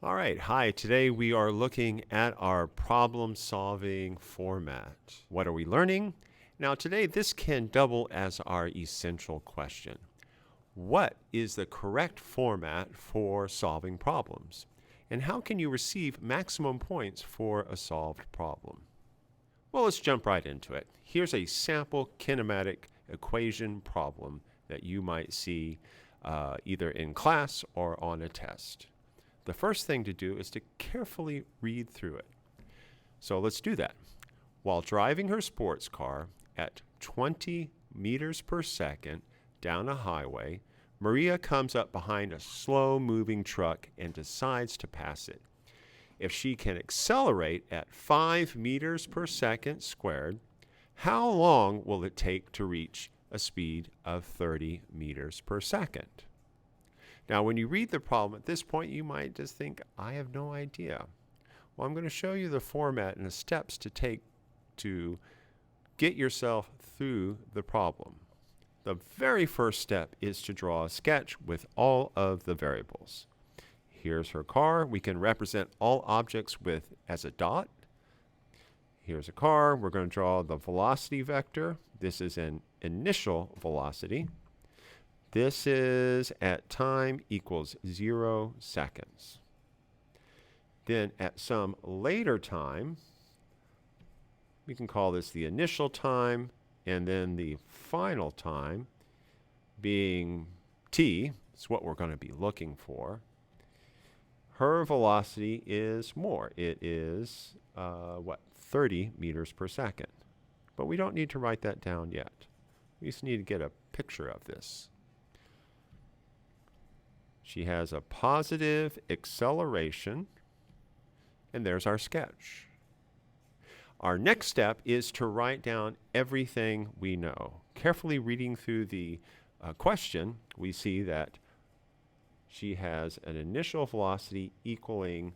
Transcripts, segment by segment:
All right, hi. Today we are looking at our problem-solving format. What are we learning? Now today this can double as our essential question. What is the correct format for solving problems? And how can you receive maximum points for a solved problem? Well, let's jump right into it. Here's a sample kinematic equation problem that you might see either in class or on a test. The first thing to do is to carefully read through it. So let's do that. While driving her sports car at 20 meters per second down a highway, Maria comes up behind a slow-moving truck and decides to pass it. If she can accelerate at 5 meters per second squared, how long will it take to reach a speed of 30 meters per second? Now, when you read the problem at this point, you might just think, I have no idea. Well, I'm going to show you the format and the steps to take to get yourself through the problem. The very first step is to draw a sketch with all of the variables. Here's her car. We can represent all objects with as a dot. Here's a car. We're going to draw the velocity vector. This is an initial velocity. This is at time equals 0 seconds. Then at some later time, we can call this the initial time, and then the final time being t. It's what we're going to be looking for. Her velocity is more. It is, 30 meters per second. But we don't need to write that down yet. We just need to get a picture of this. She has a positive acceleration, and there's our sketch. Our next step is to write down everything we know. Carefully reading through the question, we see that she has an initial velocity equaling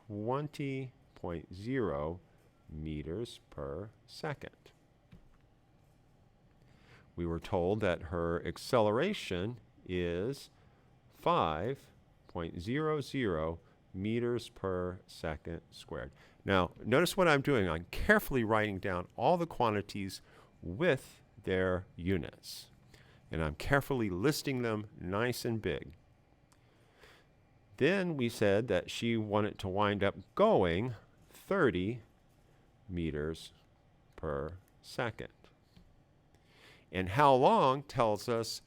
20.0 meters per second. We were told that her acceleration is 5.00 meters per second squared. Now, notice what I'm doing. I'm carefully writing down all the quantities with their units. And I'm carefully listing them nice and big. Then we said that she wanted to wind up going 30 meters per second. And how long tells us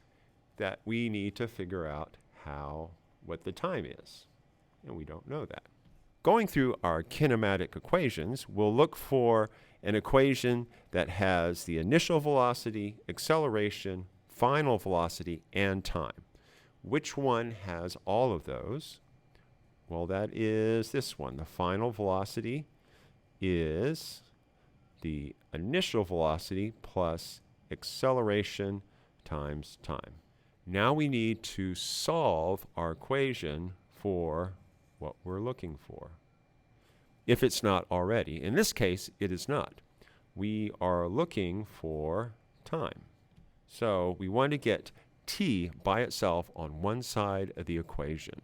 that we need to figure out what the time is. And we don't know that. Going through our kinematic equations, we'll look for an equation that has the initial velocity, acceleration, final velocity, and time. Which one has all of those? Well, that is this one. The final velocity is the initial velocity plus acceleration times time. Now we need to solve our equation for what we're looking for, if it's not already. In this case, it is not. We are looking for time. So we want to get t by itself on one side of the equation.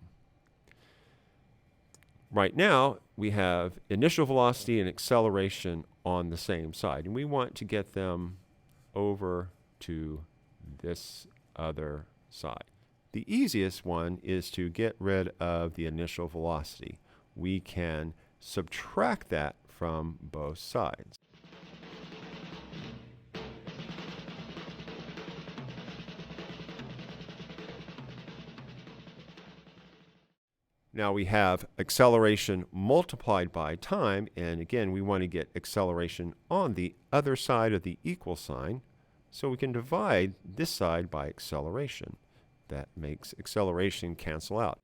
Right now, we have initial velocity and acceleration on the same side, and we want to get them over to this other side. The easiest one is to get rid of the initial velocity. We can subtract that from both sides. Now we have acceleration multiplied by time, and again we want to get acceleration on the other side of the equal sign, so we can divide this side by acceleration. That makes acceleration cancel out.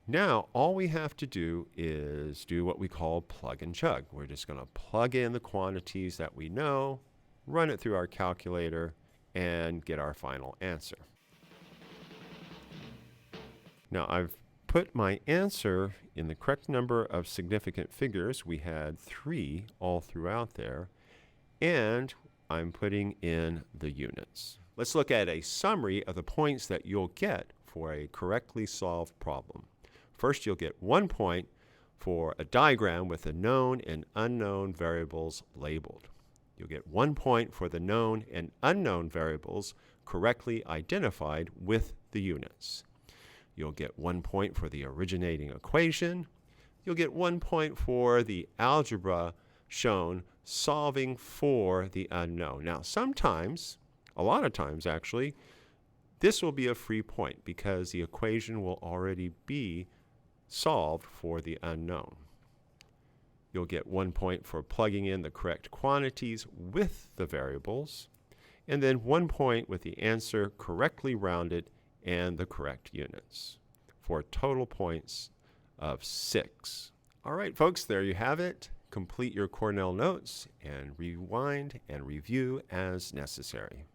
Now, all we have to do is do what we call plug and chug. We're just going to plug in the quantities that we know, run it through our calculator, and get our final answer. Now, I've put my answer in the correct number of significant figures. We had 3 all throughout there. And I'm putting in the units. Let's look at a summary of the points that you'll get for a correctly solved problem. First, you'll get 1 point for a diagram with the known and unknown variables labeled. You'll get 1 point for the known and unknown variables correctly identified with the units. You'll get 1 point for the originating equation. You'll get 1 point for the algebra shown solving for the unknown. Now, sometimes, a lot of times actually, this will be a free point because the equation will already be solved for the unknown. You'll get 1 point for plugging in the correct quantities with the variables, and then 1 point with the answer correctly rounded and the correct units, for total points of 6. All right, folks, there you have it. Complete your Cornell notes and rewind and review as necessary.